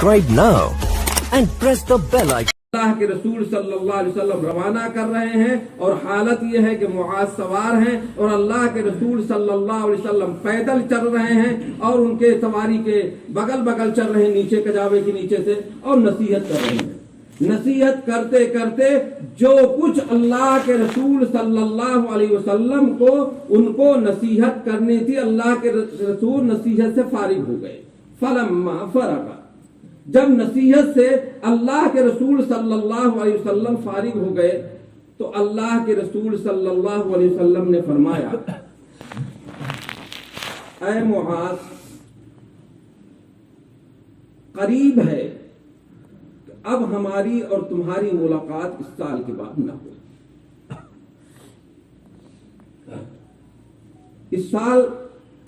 Subscribe now and press the bell icon. اللہ کے رسول صلی اللہ علیہ وسلم روانہ کر رہے ہیں اور حالت یہ ہے کہ معاذ سوار ہیں اور اللہ کے رسول صلی اللہ علیہ وسلم پیدل چل رہے ہیں اور ان کے سواری کے بغل بغل چل رہے ہیں نیچے کجاوے کے نیچے سے اور نصیحت کر رہے ہیں۔ نصیحت کرتے کرتے جو کچھ اللہ کے رسول صلی اللہ علیہ وسلم کو ان کو نصیحت کرنی تھی اللہ کے رسول نصیحت سے فارغ ہو گئے۔ فلما فرغ، جب نصیحت سے اللہ کے رسول صلی اللہ علیہ وسلم فارغ ہو گئے تو اللہ کے رسول صلی اللہ علیہ وسلم نے فرمایا، اے معاذ، قریب ہے کہ اب ہماری اور تمہاری ملاقات اس سال کے بعد نہ ہو۔ اس سال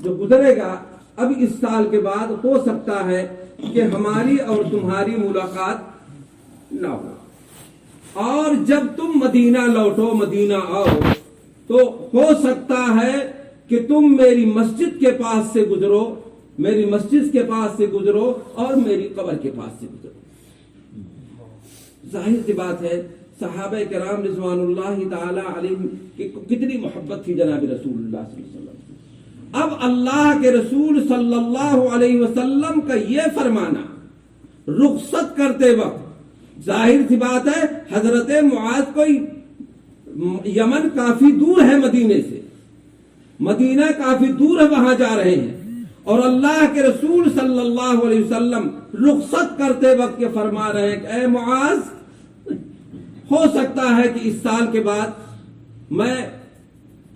جو گزرے گا اب اس سال کے بعد ہو سکتا ہے کہ ہماری اور تمہاری ملاقات نہ ہو، اور جب تم مدینہ لوٹو، مدینہ آؤ، تو ہو سکتا ہے کہ تم میری مسجد کے پاس سے گزرو، میری مسجد کے پاس سے گزرو اور میری قبر کے پاس سے گزرو۔ ظاہر سی بات ہے صحابہ کرام رضوان اللہ تعالی علیہم کی کتنی محبت تھی جناب رسول اللہ صلی اللہ علیہ وسلم۔ اب اللہ کے رسول صلی اللہ علیہ وسلم کا یہ فرمانا رخصت کرتے وقت، ظاہر سی بات ہے حضرت معاذ کو یمن کافی دور ہے مدینے سے، مدینہ کافی دور ہے، وہاں جا رہے ہیں اور اللہ کے رسول صلی اللہ علیہ وسلم رخصت کرتے وقت یہ فرما رہے ہیں کہ اے معاذ، ہو سکتا ہے کہ اس سال کے بعد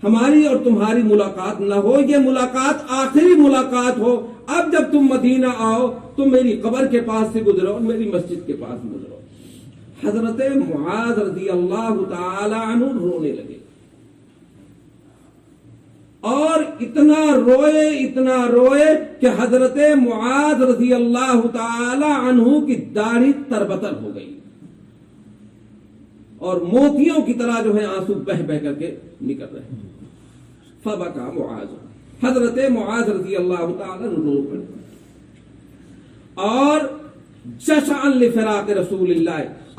ہماری اور تمہاری ملاقات نہ ہو، یہ ملاقات آخری ملاقات ہو، اب جب تم مدینہ آؤ تو میری قبر کے پاس سے گزرو اور میری مسجد کے پاس گزرو۔ حضرت معاذ رضی اللہ تعالی عنہ رونے لگے اور اتنا روئے کہ حضرت معاذ رضی اللہ تعالی عنہ کی داڑھی تربتر ہو گئی اور موتیوں کی طرح جو ہے آنسو بہ بہ کر کے نکل رہے ہیں۔ فبکا معاذ، حضرت معاذ رضی اللہ تعالی عنہ رو پڑے اور جشعا لفراق رسول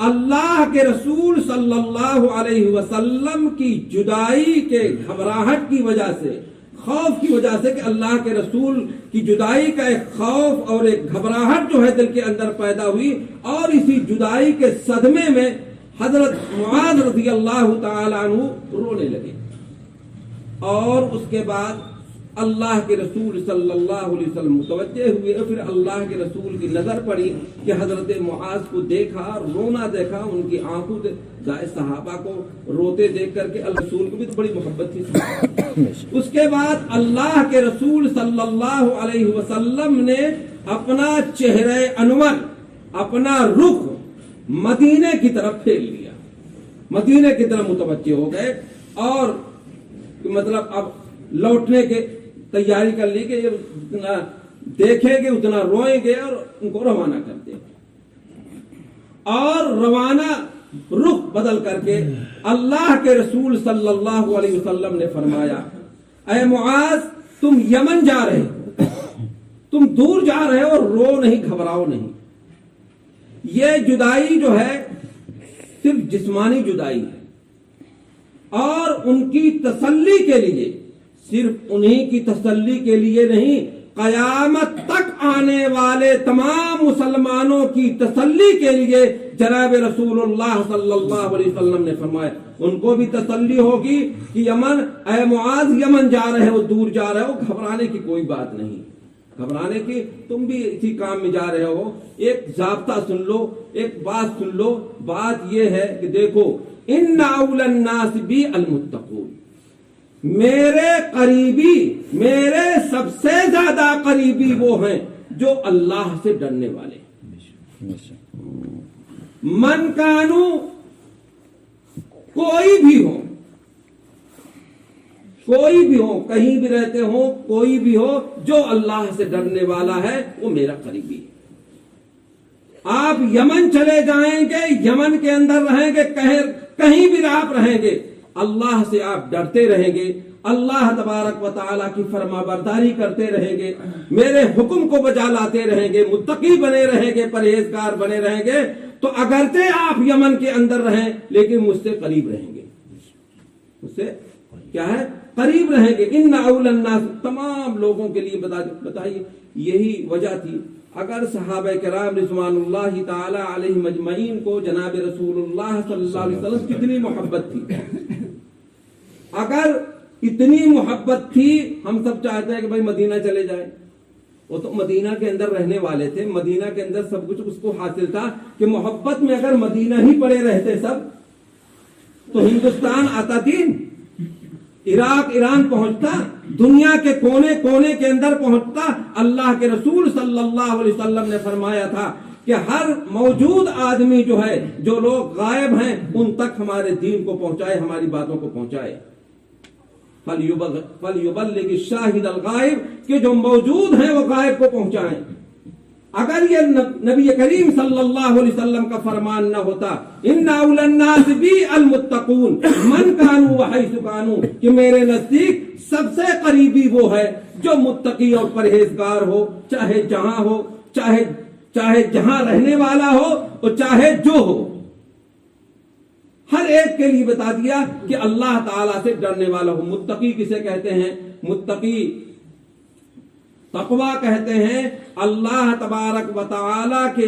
اللہ کے رسول صلی اللہ علیہ وسلم کی جدائی کے گھبراہٹ کی وجہ سے، خوف کی وجہ سے کہ اللہ کے رسول کی جدائی کا ایک خوف اور ایک گھبراہٹ جو ہے دل کے اندر پیدا ہوئی اور اسی جدائی کے صدمے میں حضرت معاذ رضی اللہ تعالی عنہ رونے لگے۔ اور اس کے بعد اللہ کے رسول صلی اللہ علیہ وسلم متوجہ ہوئے، پھر اللہ کے رسول کی نظر پڑی کہ حضرت معاذ کو دیکھا، رونا دیکھا، ان کی آنکھوں سے صحابہ کو روتے دیکھ کر کے اللہ رسول کو بھی تو بڑی محبت تھی۔ اس کے بعد اللہ کے رسول صلی اللہ علیہ وسلم نے اپنا چہرہ انور، اپنا رخ مدینے کی طرف پھیر لیا، مدینے کی طرف متوجہ ہو گئے اور مطلب اب لوٹنے کے تیاری کر لی کہ جتنا دیکھیں گے اتنا روئیں گے اور ان کو روانہ کر دیں گے۔ اور روانہ رخ بدل کر کے اللہ کے رسول صلی اللہ علیہ وسلم نے فرمایا، اے معاذ، تم یمن جا رہے ہو، تم دور جا رہے ہو، اور رو نہیں، گھبراؤ نہیں۔ یہ جدائی جو ہے صرف جسمانی جدائی ہے اور ان کی تسلی کے لیے، صرف انہی کی تسلی کے لیے نہیں، قیامت تک آنے والے تمام مسلمانوں کی تسلی کے لیے جناب رسول اللہ صلی اللہ علیہ وسلم نے فرمایا، ان کو بھی تسلی ہوگی کہ یمن، اے معاذ، یمن جا رہے ہو، دور جا رہے ہو، گھبرانے کی کوئی بات نہیں، گھبرانے کی، تم بھی اسی کام میں جا رہے ہو۔ ایک ضابطہ سن لو، ایک بات سن لو، بات یہ ہے کہ دیکھو، ان اول الناس بی المتقون، میرے قریبی، میرے سب سے زیادہ قریبی وہ ہیں جو اللہ سے ڈرنے والے۔ من کانو، کوئی بھی ہو، کوئی بھی ہو، کہیں بھی رہتے ہو، کوئی بھی ہو، جو اللہ سے ڈرنے والا ہے وہ میرا قریبی ہے۔ آپ یمن چلے جائیں گے، یمن کے اندر رہیں گے، کہیں بھی آپ رہیں گے، اللہ سے آپ ڈرتے رہیں گے اللہ تبارک و تعالیٰ کی فرما برداری کرتے رہیں گے، میرے حکم کو بجا لاتے رہیں گے، متقی بنے رہیں گے، پرہیزگار بنے رہیں گے، تو اگرچہ آپ یمن کے اندر رہیں لیکن مجھ سے قریب رہیں گے، مجھ سے کیا ہے قریب رہیں گے۔ ان اول الناس، تمام لوگوں کے لیے بتائیے یہی وجہ تھی۔ اگر صحابہ کرام رضوان اللہ تعالی علیہم اجمعین کو جناب رسول اللہ صلی اللہ علیہ وسلم کتنی محبت تھی، اگر اتنی محبت تھی، ہم سب چاہتے ہیں کہ بھائی مدینہ چلے جائیں، وہ تو مدینہ کے اندر رہنے والے تھے، مدینہ کے اندر سب کچھ اس کو حاصل تھا کہ محبت میں اگر مدینہ ہی پڑے رہتے سب تو ہندوستان آتا دین، عراق ایران پہنچتا، دنیا کے کونے کونے کے اندر پہنچتا۔ اللہ کے رسول صلی اللہ علیہ وسلم نے فرمایا تھا کہ ہر موجود آدمی جو ہے، جو لوگ غائب ہیں ان تک ہمارے دین کو پہنچائے، ہماری باتوں کو پہنچائے۔ فَلْيُبَلِّغِ الشَّاهِدَ الْغَائِبَ، کہ جو موجود ہیں وہ غائب کو پہنچائیں۔ اگر یہ نبی کریم صلی اللہ علیہ وسلم کا فرمان نہ ہوتا، ان اول الناس بی المتقون من کانوا وحیث کانوا، کہ میرے نزدیک سب سے قریبی وہ ہے جو متقی اور پرہیزگار ہو، چاہے جہاں ہو، چاہے جہاں رہنے والا ہو اور چاہے جو ہو، ہر ایک کے لیے بتا دیا کہ اللہ تعالیٰ سے ڈرنے والا ہو۔ متقی کسے کہتے ہیں؟ متقی تقویٰ کہتے ہیں اللہ تبارک و تعالیٰ کے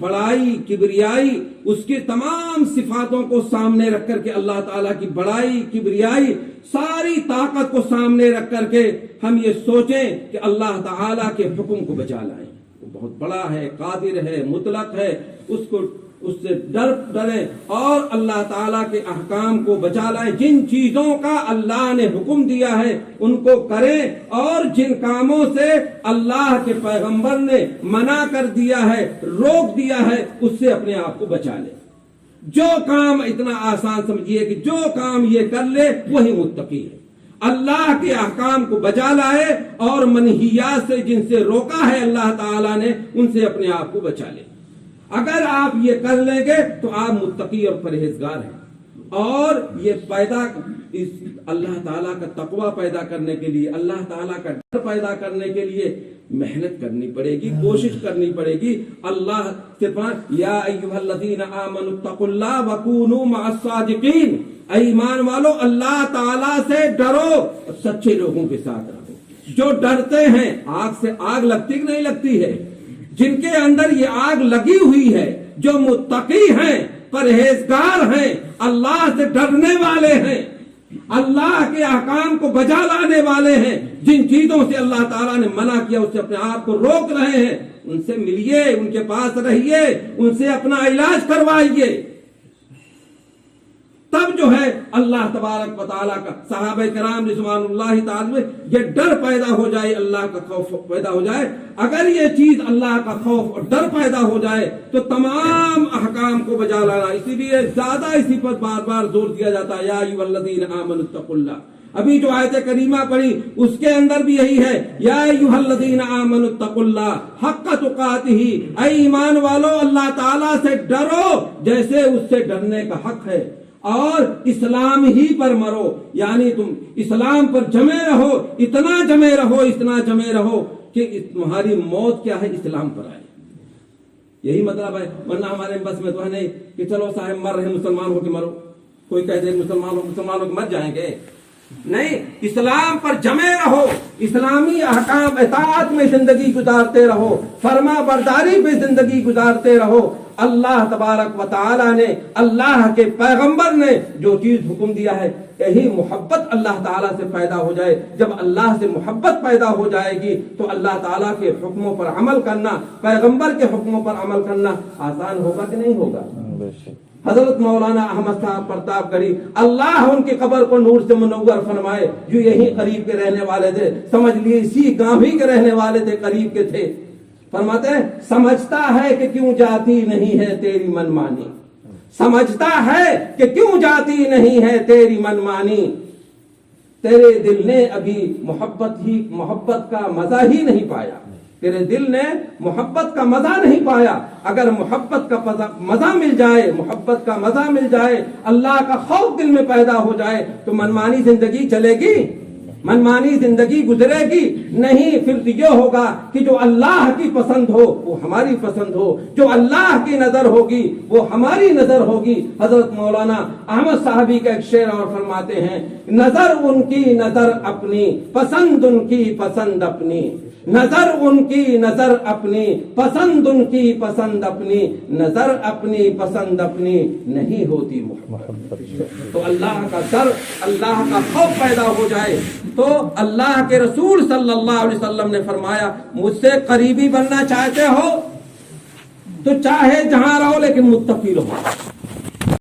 بڑائی، کبریائی، اس کی تمام صفاتوں کو سامنے رکھ کر کے، اللہ تعالیٰ کی بڑائی، کبریائی، ساری طاقت کو سامنے رکھ کر کے ہم یہ سوچیں کہ اللہ تعالیٰ کے حکم کو بچا لائیں، وہ بہت بڑا ہے، قادر ہے، مطلق ہے، اس سے ڈریں اور اللہ تعالیٰ کے احکام کو بچا لائیں۔ جن چیزوں کا اللہ نے حکم دیا ہے ان کو کریں، اور جن کاموں سے اللہ کے پیغمبر نے منع کر دیا ہے، روک دیا ہے، اس سے اپنے آپ کو بچا لیں۔ جو کام اتنا آسان سمجھیے کہ جو کام یہ کر لے وہی متقی ہے، اللہ کے احکام کو بچا لائے اور منہیات سے جن سے روکا ہے اللہ تعالیٰ نے ان سے اپنے آپ کو بچا لے۔ اگر آپ یہ کر لیں گے تو آپ متقی اور پرہیزگار ہیں، اور یہ اللہ تعالیٰ کا تقویٰ پیدا کرنے کے لیے، اللہ تعالیٰ کا ڈر پیدا کرنے کے لیے محنت کرنی پڑے گی، کوشش کرنی پڑے گی۔ اللہ سے یا ایھا الذین آمنوا اتقوا اللہ وکونوا مع الصادقین، اے ایمان والو اللہ تعالیٰ سے ڈرو اور سچے لوگوں کے ساتھ رہو۔ جو ڈرتے ہیں، آگ سے آگ لگتی کہ نہیں لگتی ہے؟ جن کے اندر یہ آگ لگی ہوئی ہے، جو متقی ہیں، پرہیزگار ہیں، اللہ سے ڈرنے والے ہیں، اللہ کے احکام کو بجا لانے والے ہیں، جن چیزوں سے اللہ تعالیٰ نے منع کیا اس سے اپنے آپ کو روک رہے ہیں، ان سے ملیے، ان کے پاس رہیے، ان سے اپنا علاج کروائیے، تب جو ہے اللہ تبارک و تعالیٰ کا، صحابہ کرام رضوان اللہ تعالی میں یہ ڈر پیدا ہو جائے، اللہ کا خوف پیدا ہو جائے۔ اگر یہ چیز اللہ کا خوف اور ڈر پیدا ہو جائے تو تمام احکام کو بجا لانا، اسی لیے زیادہ اسی پر بار بار زور دیا جاتا ہے، یا ایھا الذین آمنوا اتقوا اللہ۔ ابھی جو آیت کریمہ پڑھی اس کے اندر بھی یہی ہے، یا ایھا الذین آمنوا اتقوا اللہ حق تقاتہ، اے ایمان والو اللہ تعالیٰ سے ڈرو جیسے اس سے ڈرنے کا حق ہے، اور اسلام ہی پر مرو، یعنی تم اسلام پر جمے رہو، اتنا جمے رہو کہ تمہاری موت کیا ہے، اسلام پر آئے۔ یہی مطلب ہے، ورنہ ہمارے بس میں تو ہے نہیں کہ چلو صاحب مر رہے مسلمان ہو کے مرو، کوئی کہتے ہیں مسلمان ہو کے مر جائیں گے، نہیں، اسلام پر جمے رہو، اسلامی احکام اطاعت میں زندگی گزارتے رہو، فرما برداری پہ زندگی گزارتے رہو۔ اللہ تبارک و تعالی نے، اللہ کے پیغمبر نے جو چیز حکم دیا ہے، یہی محبت اللہ تعالیٰ سے پیدا ہو جائے۔ جب اللہ سے محبت پیدا ہو جائے گی تو اللہ تعالیٰ کے حکموں پر عمل کرنا، پیغمبر کے حکموں پر عمل کرنا آسان ہوگا کہ نہیں ہوگا؟ حضرت مولانا احمد صاحب پرتاپ گڑھی، اللہ ان کی قبر کو نور سے منور فرمائے، جو یہی قریب کے رہنے والے تھے، سمجھ لیے اسی گاؤں ہی کے رہنے والے تھے، قریب کے تھے، فرماتے ہیں سمجھتا ہے کہ کیوں جاتی نہیں ہے تیری منمانی، سمجھتا ہے کہ کیوں جاتی نہیں ہے تیری منمانی، تیرے دل نے ابھی محبت کا مزہ ہی نہیں پایا، تیرے دل نے محبت کا مزہ نہیں پایا. اگر محبت کا مزہ مل جائے، محبت کا مزہ مل جائے، اللہ کا خوف دل میں پیدا ہو جائے تو منمانی زندگی چلے گی، منمانی زندگی گزرے گی نہیں. پھر یہ ہوگا کہ جو اللہ کی پسند ہو وہ ہماری پسند ہو، جو اللہ کی نظر ہوگی وہ ہماری نظر ہوگی. حضرت مولانا احمد صاحبی کا ایک شعر اور فرماتے ہیں، نظر ان کی نظر اپنی، پسند ان کی پسند اپنی. نظر ان کی نظر اپنی، پسند ان کی پسند اپنی. نظر اپنی پسند اپنی نہیں ہوتی محبت. تو اللہ کا ڈر، اللہ کا خوف پیدا ہو جائے تو اللہ کے رسول صلی اللہ علیہ وسلم نے فرمایا مجھ سے قریبی بننا چاہتے ہو تو چاہے جہاں رہو لیکن متقی رہو.